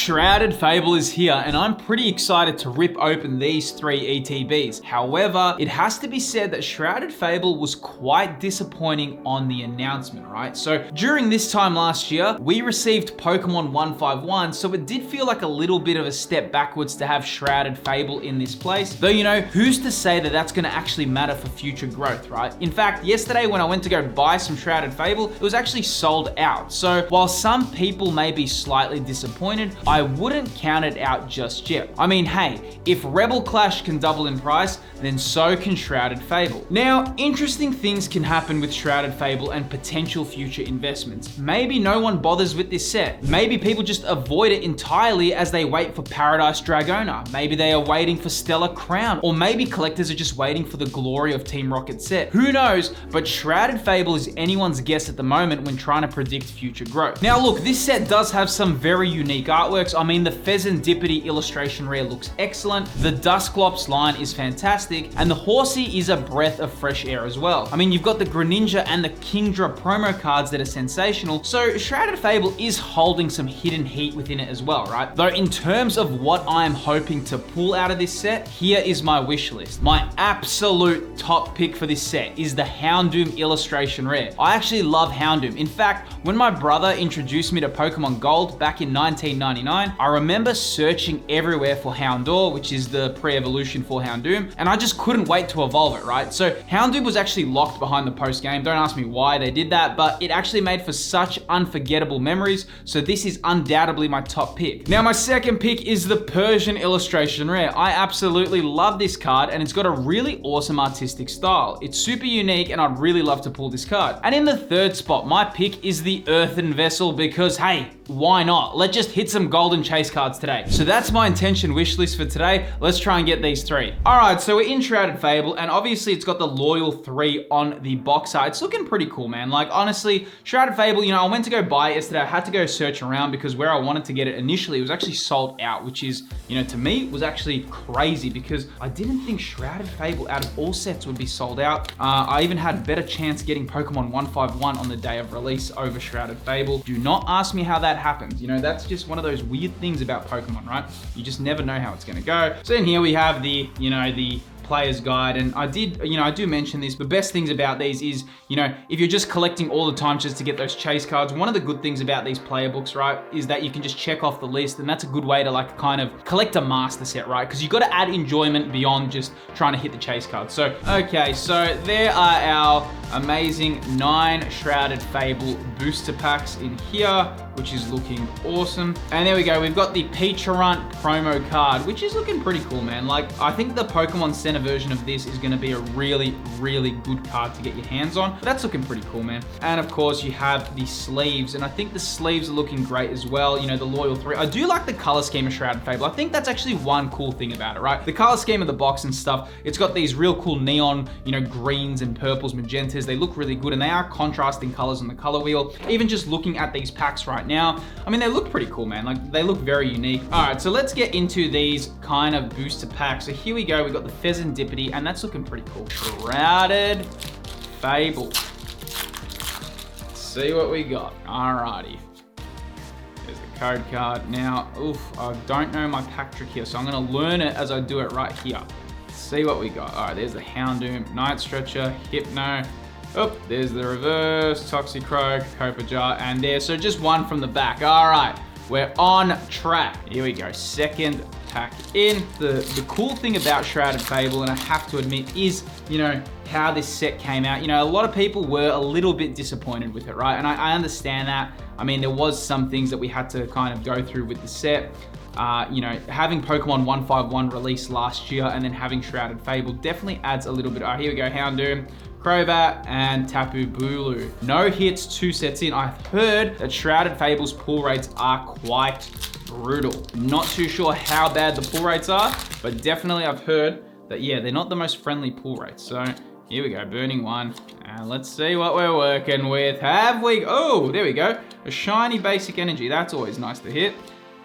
Shrouded Fable is here, and I'm pretty excited to rip open these 3 ETBs. However, it has to be said that Shrouded Fable was quite disappointing on the announcement, right? So during this time last year, we received Pokemon 151, so it did feel like a little bit of a step backwards to have Shrouded Fable in this place. Though, you know, who's to say that that's gonna actually matter for future growth, right? In fact, yesterday when I went to go buy some Shrouded Fable, it was actually sold out. So while some people may be slightly disappointed, I wouldn't count it out just yet. I mean, hey, if Rebel Clash can double in price, then so can Shrouded Fable. Now, interesting things can happen with Shrouded Fable and potential future investments. Maybe no one bothers with this set. Maybe people just avoid it entirely as they wait for Paradise Dragona. Maybe they are waiting for Stellar Crown, or maybe collectors are just waiting for the glory of Team Rocket set. Who knows, but Shrouded Fable is anyone's guess at the moment when trying to predict future growth. Now look, this set does have some very unique artworks. I mean, the Pheasantipity illustration rare looks excellent, the Dusclops line is fantastic, and the Horsey is a breath of fresh air as well. I mean, you've got the Greninja and the Kingdra promo cards that are sensational, so Shrouded Fable is holding some hidden heat within it as well, right? Though in terms of what I am hoping to pull out of this set, here is my wish list. My absolute top pick for this set is the Houndoom illustration rare. I actually love Houndoom. In fact, when my brother introduced me to Pokemon Gold back in 1999, I remember searching everywhere for Houndour, which is the pre-evolution for Houndoom, and I just couldn't wait to evolve it, right? So Houndoom was actually locked behind the post game. Don't ask me why they did that, but it actually made for such unforgettable memories, so this is undoubtedly my top pick. Now my second pick is the Persian illustration rare. I absolutely love this card, and it's got a really awesome artistic style. It's super unique, and I'd really love to pull this card. And in the third spot, my pick is the Earthen Vessel because, hey, why not? Let's just hit some golden chase cards today. So that's my intention wish list for today. Let's try and get these 3. All right, so we're in Shrouded Fable, and obviously it's got the Loyal 3 on the box art. It's looking pretty cool, man. Like, honestly, Shrouded Fable, you know, I went to go buy it yesterday. I had to go search around because where I wanted to get it initially, it was actually sold out, which is, you know, to me, was actually crazy because I didn't think Shrouded Fable out of all sets would be sold out. I even had better chance getting Pokemon 151 on the day of release over Shrouded Fable. Do not ask me how that happened. You know, that's just one of those weird things about Pokemon, right? You just never know how it's gonna go. So in here we have the, you know, the player's guide, and I do mention this. The best things about these is, you know, if you're just collecting all the time just to get those chase cards, one of the good things about these player books, right, is that you can just check off the list, and that's a good way to like kind of collect a master set, right? Because you got to add enjoyment beyond just trying to hit the chase cards. So, okay, so there are our amazing 9 Shrouded Fable booster packs in here, which is looking awesome. And there we go, we've got the Peacherunt promo card, which is looking pretty cool, man. Like, I think the Pokemon Center version of this is gonna be a really, really good card to get your hands on. But that's looking pretty cool, man. And of course, you have the sleeves, and I think the sleeves are looking great as well. You know, the Loyal 3. I do like the color scheme of Shrouded Fable. I think that's actually one cool thing about it, right? The color scheme of the box and stuff, it's got these real cool neon, you know, greens and purples, magentas. They look really good, and they are contrasting colors on the color wheel. Even just looking at these packs right now, I mean, they look pretty cool, man. Like, they look very unique. All right, so let's get into these kind of booster packs. So here we go. We got the Pheasantipity, and that's looking pretty cool. Shrouded Fable. Let's see what we got. Alrighty. There's the code card. Now, oof, I don't know my pack trick here, so I'm gonna learn it as I do it right here. Let's see what we got. All right, there's the Houndoom, Night Stretcher, Hypno. Oh, there's the reverse, Toxicroak, Copajar, and there. So just one from the back. All right, we're on track. Here we go, second pack in. The cool thing about Shrouded Fable, and I have to admit, is, you know, how this set came out. You know, a lot of people were a little bit disappointed with it, right? And I understand that. I mean, there was some things that we had to kind of go through with the set. You know, having Pokemon 151 released last year and then having Shrouded Fable definitely adds a little bit. All right, here we go, Houndoom, Crobat, and Tapu Bulu. No hits, 2 sets in. I've heard that Shrouded Fable's pull rates are quite brutal. Not too sure how bad the pull rates are, but definitely I've heard that, yeah, they're not the most friendly pull rates. So here we go, Burning 1. And let's see what we're working with. Have we, oh, there we go. A shiny basic energy, that's always nice to hit.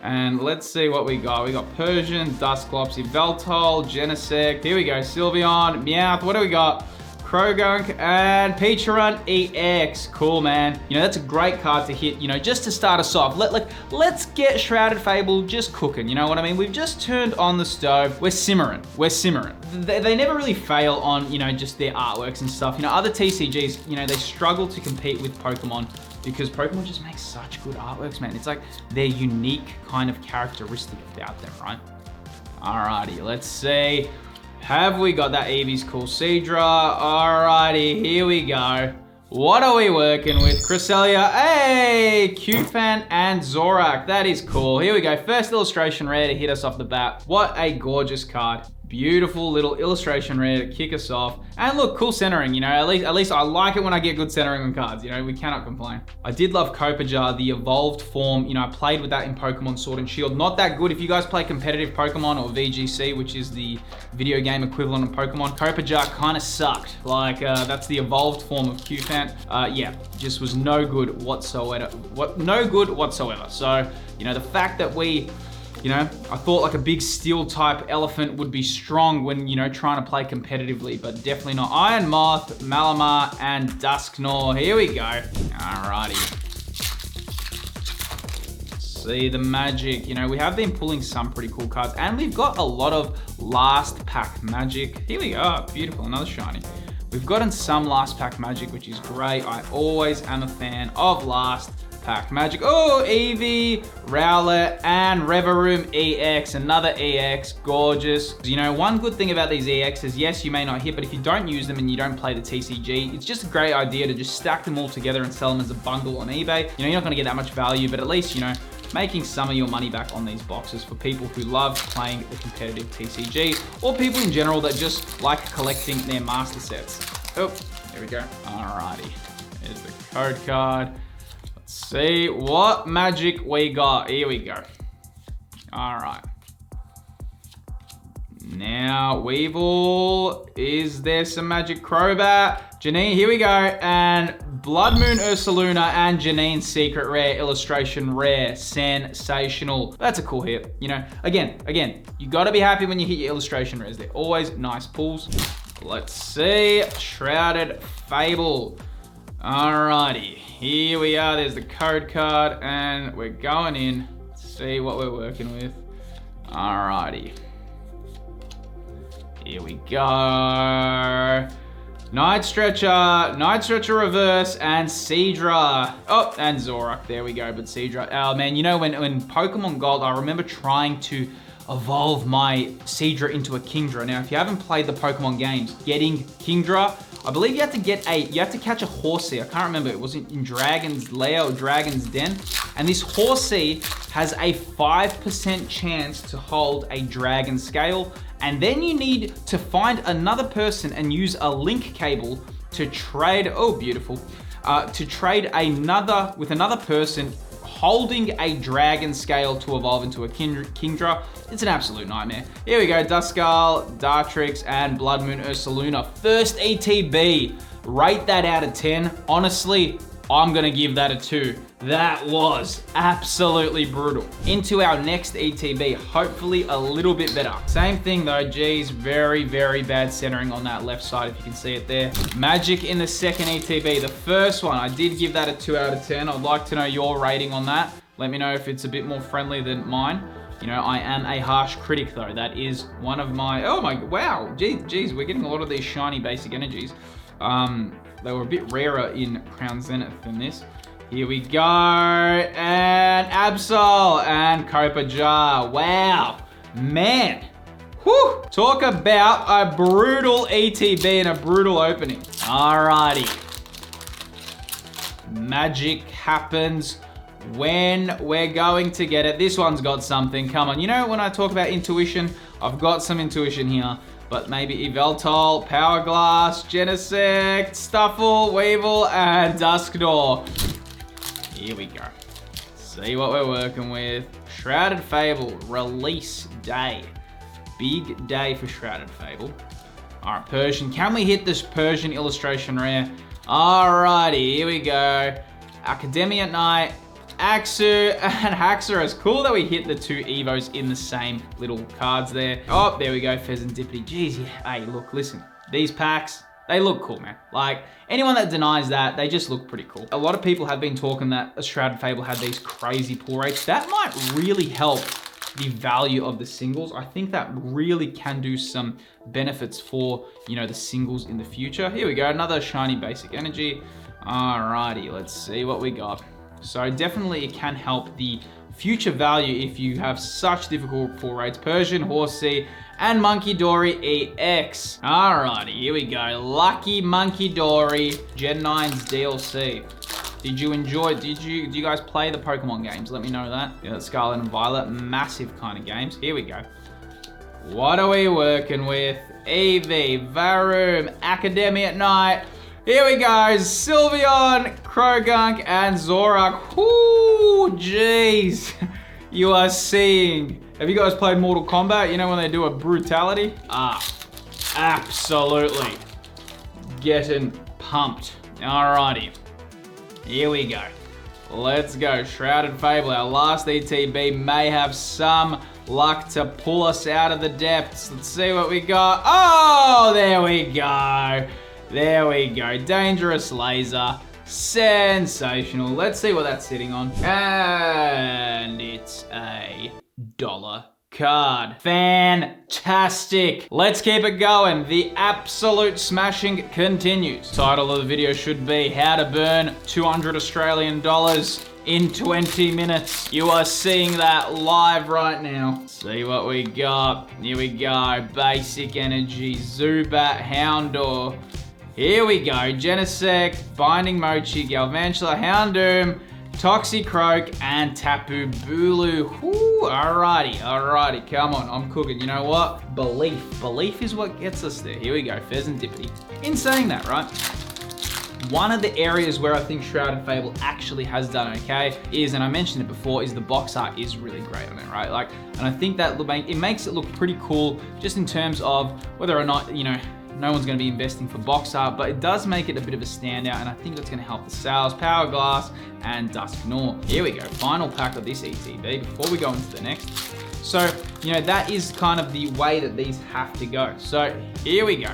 And let's see what we got. We got Persian, Dusclops, Yveltal, Genesect. Here we go, Sylveon, Meowth. What do we got? Krogunk, and Peachurun EX. Cool, man. You know, that's a great card to hit, you know, just to start us off. Let's get Shrouded Fable just cooking, you know what I mean? We've just turned on the stove. We're simmering. We're simmering. They never really fail on, you know, just their artworks and stuff. You know, other TCGs, you know, they struggle to compete with Pokemon because Pokemon just makes such good artworks, man. It's like their unique kind of characteristic about them, right? Alrighty, let's see. Have we got that Eevee's cool Seadra? Alrighty, here we go. What are we working with? Cresselia, hey, Cufant and Zorak. That is cool. Here we go. First illustration rare to hit us off the bat. What a gorgeous card. Beautiful little illustration rare to kick us off. And look, cool centering, you know, at least I like it when I get good centering on cards, you know, we cannot complain. I did love Kopajar, the evolved form, you know, I played with that in Pokemon Sword and Shield. Not that good. If you guys play competitive Pokemon or VGC, which is the video game equivalent of Pokemon, Kopajar kind of sucked. Like, that's the evolved form of Cufant. Yeah, just was no good whatsoever. No good whatsoever. So, you know, the fact that we, you know, I thought like a big steel type elephant would be strong when, you know, trying to play competitively, but definitely not. Iron Moth, Malamar, and Dusknoir. Here we go. Alrighty. See the magic. You know, we have been pulling some pretty cool cards, and we've got a lot of last pack magic. Here we go. Beautiful. Another shiny. We've gotten some last pack magic, which is great. I always am a fan of last pack magic. Oh, Eevee, Rowlet, and Reverum EX. Another EX, gorgeous. You know, one good thing about these EXs, yes, you may not hit, but if you don't use them and you don't play the TCG, it's just a great idea to just stack them all together and sell them as a bundle on eBay. You know, you're not gonna get that much value, but at least, you know, making some of your money back on these boxes for people who love playing the competitive TCG, or people in general that just like collecting their master sets. Oh, there we go. Alrighty, here's the code card. See what magic we got. Here we go. All right. Now, Weevil. Is there some magic? Crobat? Janine, here we go. And Blood Moon Ursaluna and Janine's Secret Rare, illustration rare. Sensational. That's a cool hit. You know, again, you gotta be happy when you hit your illustration rares. They're always nice pulls. Let's see. Shrouded Fable. Alrighty, here we are. There's the code card, and we're going in. Let's see what we're working with. Alrighty. Here we go. Night Stretcher Reverse, and Seadra. Oh, and Zorak. There we go, but Seadra. Oh man, you know when Pokemon Gold, I remember trying to evolve my Seadra into a Kingdra. Now, if you haven't played the Pokemon games, getting Kingdra, I believe you have to catch a Horsea. I can't remember, it was in Dragon's Lair or Dragon's Den. And this Horsea has a 5% chance to hold a Dragon Scale. And then you need to find another person and use a link cable to trade, oh beautiful, to trade with another person holding a Dragon Scale to evolve into a Kingdra. It's an absolute nightmare. Here we go, Duskull, Dartrix, and Blood Moon Ursaluna. First ETB, rate that out of 10. Honestly, I'm gonna give that a 2. That was absolutely brutal. Into our next ETB, hopefully a little bit better. Same thing though, geez, very, very bad centering on that left side, if you can see it there. Magic in the second ETB. The first one, I did give that a 2 out of 10. I'd like to know your rating on that. Let me know if it's a bit more friendly than mine. You know, I am a harsh critic though. That is one of my, oh my, wow, geez, we're getting a lot of these shiny basic energies. They were a bit rarer in Crown Zenith than this. Here we go, and Absol and Kopajar. Wow, man. Whew. Talk about a brutal ETB and a brutal opening. Alrighty. Magic happens when we're going to get it. This one's got something, come on. You know, when I talk about intuition, I've got some intuition here. But maybe Yveltal, Power Glass, Genesect, Stuffle, Weevil, and Dusknoir. Here we go. See what we're working with. Shrouded Fable, release day. Big day for Shrouded Fable. All right, Persian. Can we hit this Persian illustration rare? Alrighty, here we go. Academia Knight, Axu, and Haxorus. Cool that we hit the 2 Evos in the same little cards there. Oh, there we go, Pheasantipity. Jeez, yeah. Hey, look, listen. These packs, They look cool, man. Like, anyone that denies that, they just look pretty cool. A lot of people have been talking that a Shrouded Fable had these crazy pull rates. That might really help the value of the singles. I think that really can do some benefits for, you know, the singles in the future. Here we go, another shiny basic energy. Alrighty, let's see what we got. So definitely it can help the future value if you have such difficult pull rates. Persian, Horsea, and Monkey Dory EX. Alrighty, here we go. Lucky Monkey Dory, Gen 9's DLC. Did you enjoy, do you guys play the Pokemon games? Let me know that. Yeah, Scarlet and Violet, massive kind of games. Here we go. What are we working with? Eevee, Varoom, Academy at Night. Here we go, Sylveon, Krogunk, and Zorak. Whoo, jeez. You are seeing. Have you guys played Mortal Kombat? You know when they do a brutality? Absolutely. Getting pumped. Alrighty. Here we go. Let's go. Shrouded Fable, our last ETB, may have some luck to pull us out of the depths. Let's see what we got. Oh, there we go. There we go. Dangerous Laser. Sensational. Let's see what that's sitting on. And it's a $1 card. Fantastic. Let's keep it going. The absolute smashing continues. Title of the video should be How to Burn 200 Australian dollars in 20 minutes. You are seeing that live right now. See what we got. Here we go. Basic Energy, Zubat, Houndour. Here we go. Genesect, Binding Mochi, Galvantula, Houndoom, Toxicroak, and Tapu Bulu. Whoo, alrighty, come on, I'm cooking. You know what? Belief is what gets us there. Here we go, Pheasantipity. In saying that, right, one of the areas where I think Shrouded Fable actually has done okay is, and I mentioned it before, is the box art is really great on it, right? Like, and I think that it makes it look pretty cool just in terms of whether or not, you know, no one's going to be investing for box art, but it does make it a bit of a standout, and I think that's going to help the sales. Power Glass and Dusknoir. Here we go, final pack of this ETB before we go into the next. So, you know, that is kind of the way that these have to go. So, here we go.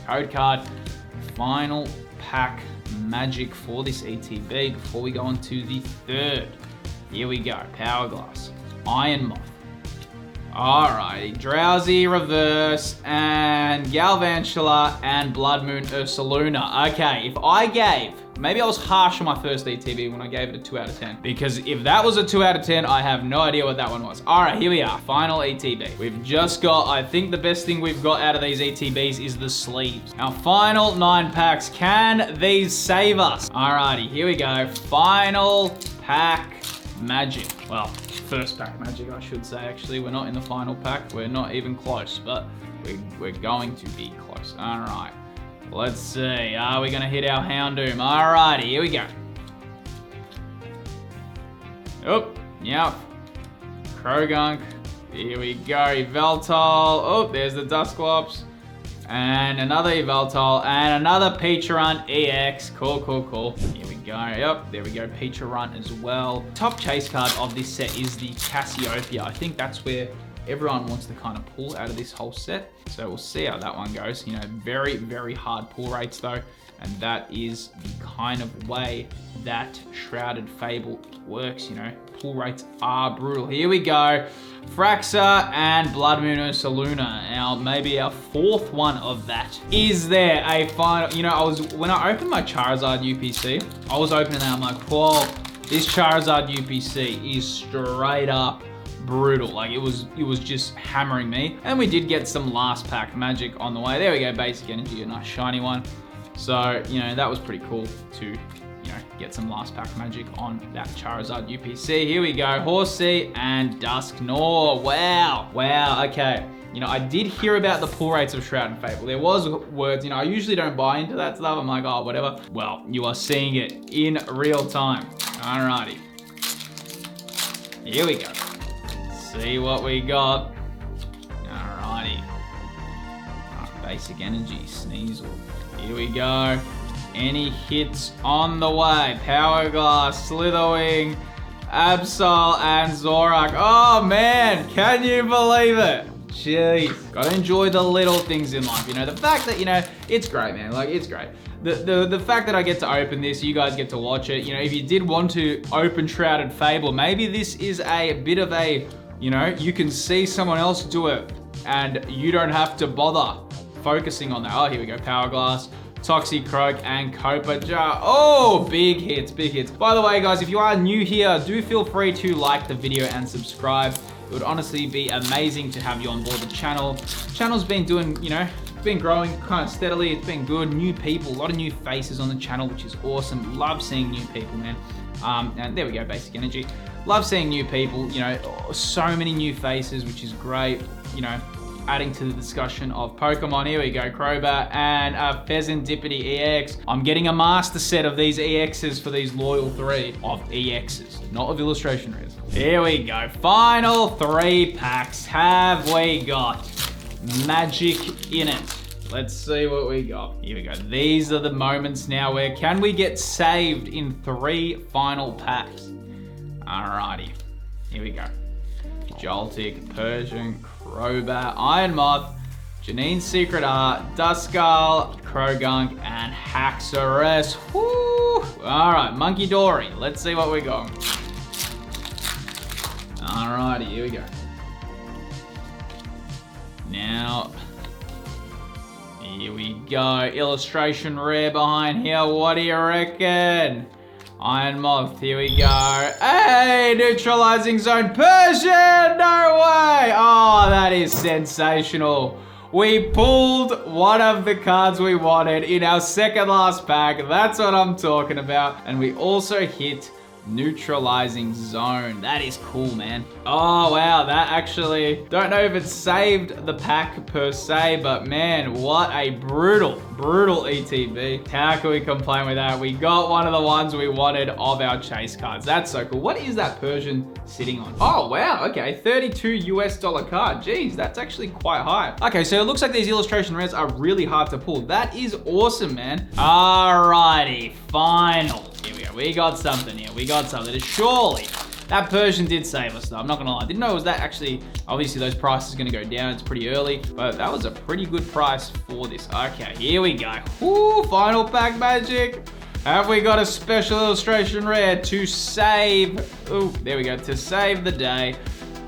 Code card, final pack magic for this ETB before we go on to the third. Here we go, Power Glass, Iron Moth. Alrighty, Drowsy, Reverse, and Galvantula, and Blood Moon Ursaluna. Okay, if I gave, maybe I was harsh on my first ETB when I gave it a 2 out of 10. Because if that was a 2 out of 10, I have no idea what that one was. Alright, here we are, final ETB. We've just got, I think the best thing we've got out of these ETBs is the sleeves. Our final 9 packs, can these save us? Alrighty, here we go, final pack magic. Well, first pack magic, I should say. Actually, we're not in the final pack. We're not even close, but we're going to be close. All right, let's see. Are we gonna hit our Houndoom? All righty, here we go. Oh, yep. Krogunk. Here we go. Yveltal. Oh, there's the Dusclops. And another Yveltal. And another Peacharunt EX. Cool. Here we go. Yep, there we go. Peacharunt as well. Top chase card of this set is the Cassiopeia. I think that's where everyone wants to kind of pull out of this whole set. So we'll see how that one goes. You know, very, very hard pull rates though. And that is the kind of way that Shrouded Fable works, you know. Pull rates are brutal. Here we go. Fraxa and Blood Moon Ursaluna. Now, maybe our fourth one of that. Is there a final, you know, when I opened my Charizard UPC, I was opening that, I'm like, whoa, this Charizard UPC is straight up brutal. Like, it was just hammering me. And we did get some last pack magic on the way. There we go, Basic Energy, a nice shiny one. So, you know, that was pretty cool to, you know, get some last pack magic on that Charizard UPC. Here we go, Horsea and Dusknoir. Wow, okay. You know, I did hear about the pull rates of Shrouded Fable. There was words, you know, I usually don't buy into that stuff. I'm like, oh, whatever. Well, you are seeing it in real time. Alrighty. Here we go. See what we got. Alrighty. Basic Energy, Sneasel. Here we go. Any hits on the way? Power Glass, Slitherwing, Absol, and Zorak. Oh man, can you believe it? Jeez. Gotta enjoy the little things in life, you know? The fact that, you know, it's great, man. Like, it's great. The fact that I get to open this, you guys get to watch it. You know, if you did want to open Shrouded Fable, maybe this is a bit of a, you know, you can see someone else do it and you don't have to bother focusing on that. Oh, here we go. Power Glass, Toxicroak, and Copa Jar. Oh, big hits, big hits. By the way, guys, if you are new here, do feel free to like the video and subscribe. It would honestly be amazing to have you on board the channel. The channel's been doing, you know, it's been growing kind of steadily. It's been good. New people, a lot of new faces on the channel, which is awesome. Love seeing new people, man. And there we go, Basic Energy. Love seeing new people, you know, so many new faces, which is great, you know, adding to the discussion of Pokemon. Here we go, Crobat and Pheasantipity EX. I'm getting a master set of these EXs for these loyal 3 of EXs, not of illustration rares. Here we go, final 3 packs have we got. Magic in it. Let's see what we got. Here we go. These are the moments now where can we get saved in 3 final packs? Alrighty, here we go. Joltik, Persian, Crobat, Iron Moth, Janine's Secret Art, Duskull, Krogunk, and Haxorus. Woo! Alright, Monkey Dory. Let's see what we got. Alrighty, here we go. Now, here we go. Illustration rare behind here. What do you reckon? Iron Moth, here we go. Hey, Neutralizing Zone Persian! No way! Oh, that is sensational. We pulled one of the cards we wanted in our second last pack. That's what I'm talking about. And we also hit Neutralizing Zone. That is cool, man. Oh, wow. That actually, don't know if it saved the pack per se, but man, what a brutal ETB. How can we complain with that? We got one of the ones we wanted of our chase cards. That's so cool. What is that Persian sitting on? Oh, wow. Okay. $32 US card. Jeez, that's actually quite high. Okay, so it looks like these illustration rares are really hard to pull. That is awesome, man. Alrighty. Final. Here we go. We got something here. We got something. Surely that Persian did save us though. I'm not gonna lie. I didn't know it was that actually. Obviously those prices are gonna go down. It's pretty early, but that was a pretty good price for this. Okay, here we go. Woo, final pack magic. Have we got a special illustration rare to save? Oh, there we go. To save the day.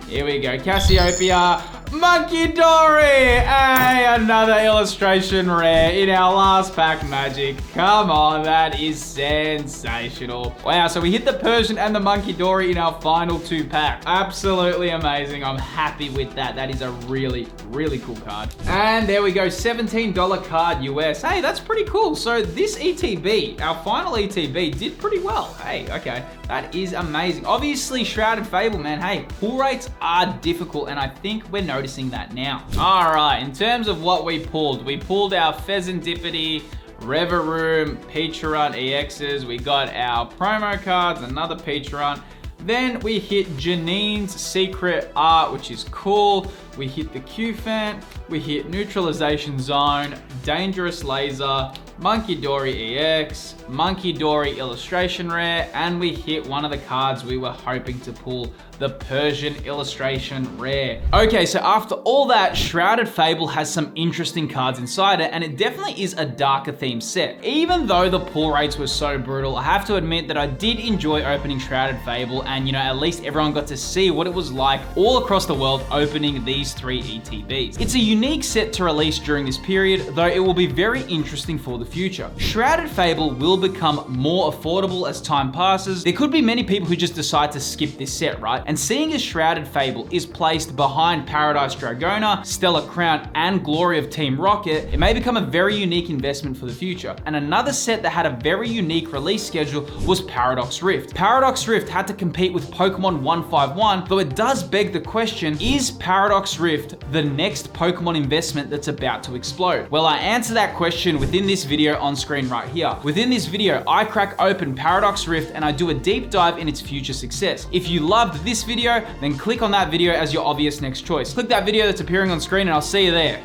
Here we go. Cassiopeia. Monkey Dory! Hey, another illustration rare in our last pack magic. Come on, that is sensational. Wow, so we hit the Persian and the Monkey Dory in our final 2 packs. Absolutely amazing. I'm happy with that. That is a really cool card. And there we go, $17 card US. Hey, that's pretty cool. So this ETB, our final ETB, did pretty well. Hey, okay, that is amazing. Obviously, Shrouded Fable, man, hey, pull rates are difficult, and I think we're noticing that now. All right, in terms of what we pulled our Pheasantipity, Reverum, Peachrunt EXs. We got our promo cards, another Peachrunt. Then we hit Janine's Secret Art, which is cool. We hit the Cufant, we hit Neutralization Zone, Dangerous Laser, Monkey Dory EX, Monkey Dory Illustration Rare, and we hit one of the cards we were hoping to pull, the Persian Illustration Rare. Okay, so after all that, Shrouded Fable has some interesting cards inside it, and it definitely is a darker themed set. Even though the pull rates were so brutal, I have to admit that I did enjoy opening Shrouded Fable, and you know, at least everyone got to see what it was like all across the world opening these 3 ETBs. It's a unique set to release during this period, though it will be very interesting for the future. Shrouded Fable will become more affordable as time passes. There could be many people who just decide to skip this set, right? And seeing as Shrouded Fable is placed behind Paradise Dragona, Stellar Crown, and Glory of Team Rocket, it may become a very unique investment for the future. And another set that had a very unique release schedule was Paradox Rift. Paradox Rift had to compete with Pokemon 151, though it does beg the question, is Paradox Rift the next Pokemon investment that's about to explode? Well, I answer that question within this video on screen right here. Within this video, I crack open Paradox Rift and I do a deep dive in its future success. If you loved this video, then click on that video as your obvious next choice. Click that video that's appearing on screen and I'll see you there.